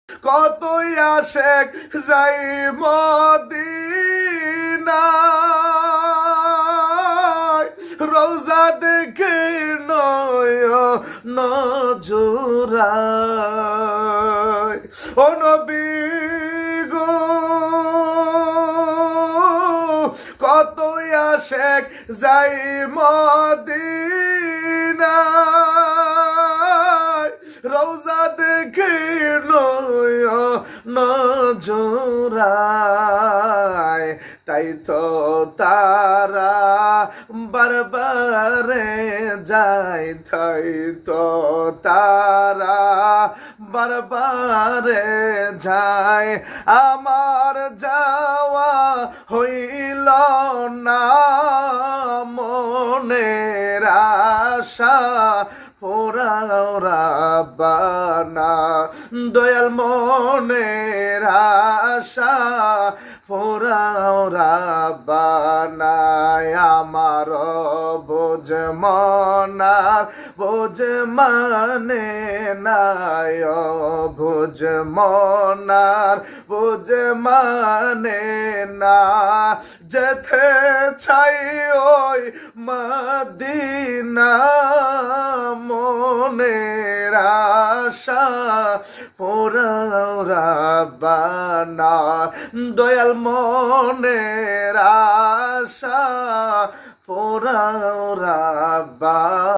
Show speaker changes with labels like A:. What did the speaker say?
A: কতই আশেক যাই মদিনায় রওজা দেখে নয়ন জোড়ায় ও নবী গো কতই আশেক যাই মদিনায় রওজা দেখে নয়ন জোড়ায় তাই তো তারা বারবারে যায় তাই তো তারা বারবারে যায় আমার যাওয়া হইল না মনের আশা পোড়াও রাব্বানা দয়াল মনের আশা পোড়াও রাব্বানা আমার বোঝ মনার বোঝ মানে নাই বোঝ মনার বোঝ মানে না যেতে চাই ওই মদিনা মনের আশা পোড়াও রাব্বানা দয়াল মনের আশা পোড়াও রাব্বানা।